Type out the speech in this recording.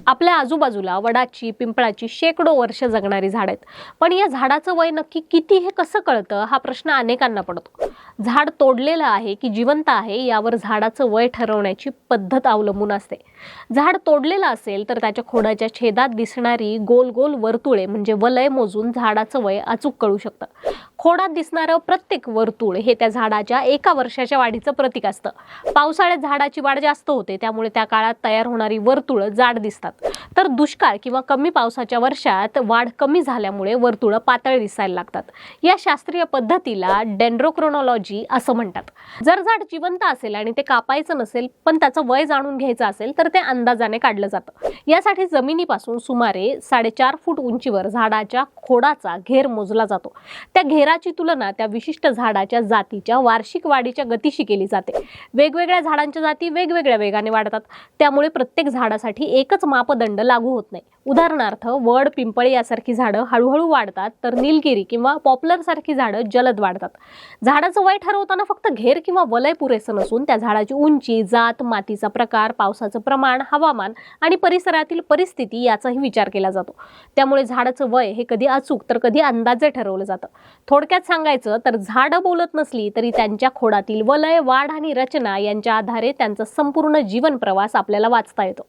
आपल्या आजूबाजूला वडाची, पिंपळाची शेकडो वर्ष जगणारी झाड आहेत. पण या झाडाचं वय नक्की किती हे कसं कळतं हा प्रश्न अनेकांना पडतो. झाड तोडलेलं आहे की जिवंत आहे यावर झाडाचं वय ठरवण्याची पद्धत अवलंबून असते. झाड तोडलेलं असेल तर त्याच्या खोडाच्या छेदात दिसणारी गोल गोल वर्तुळे म्हणजे वलय मोजून झाडाचं वय अचूक कळू शकतं. खोडात दिसणारं प्रत्येक वर्तुळ हे त्या झाडाच्या एका वर्षाच्या वाढीचं प्रतीक असतं. पावसाळ्यात झाडाची वाढ जास्त होते, त्यामुळे त्या काळात तयार होणारी वर्तुळं जाड दिसतात. तर दुष्काळ किंवा कमी पावसाच्या वर्षात वाढ कमी झाल्यामुळे वर्तुळं पातळ दिसायला लागतात. या शास्त्रीय पद्धतीला डेंड्रोक्रोनॉलॉजी असं म्हणतात. जर झाड जिवंत असेल आणि ते कापायचं नसेल पण त्याचं वय जाणून घ्यायचं असेल तर ते अंदाजाने काढलं जातं. यासाठी जमिनीपासून सुमारे 4.5 फूट उंचीवर झाडाच्या खोडाचा घेर मोजला जातो. त्या घेराची तुलना त्या विशिष्ट झाडाच्या जातीच्या वार्षिक वाढीच्या गतीशी केली जाते. वेगवेगळ्या झाडांच्या जाती वेगवेगळ्या वेगाने वाढतात, त्यामुळे प्रत्येक झाडासाठी एकच मापदंड लागू होत नाही. उदाहरणार्थ वड, पिंपळ यासारखी झाडं हळूहळू वाढतात, तर निलगिरी किंवा पॉप्युलर सारखी झाडं जलद वाढतात. झाडाचं वय ठरवताना फक्त घेर किंवा वलय पुरेसं नसून त्या झाडाची उंची, जात, मातीचा प्रकार, पावसाचं प्रमाण, हवामान आणि परिसरातील परिस्थिती याचाही विचार केला जातो. त्यामुळे झाडाचं वय हे कधी अचूक तर कधी अंदाजे ठरवलं जातं. थोडक्यात सांगायचं तर झाडं बोलत नसली तरी त्यांच्या खोडातील वलय, वाढ आणि रचना यांच्या आधारे त्यांचा संपूर्ण जीवन प्रवास आपल्याला वाचता येतो.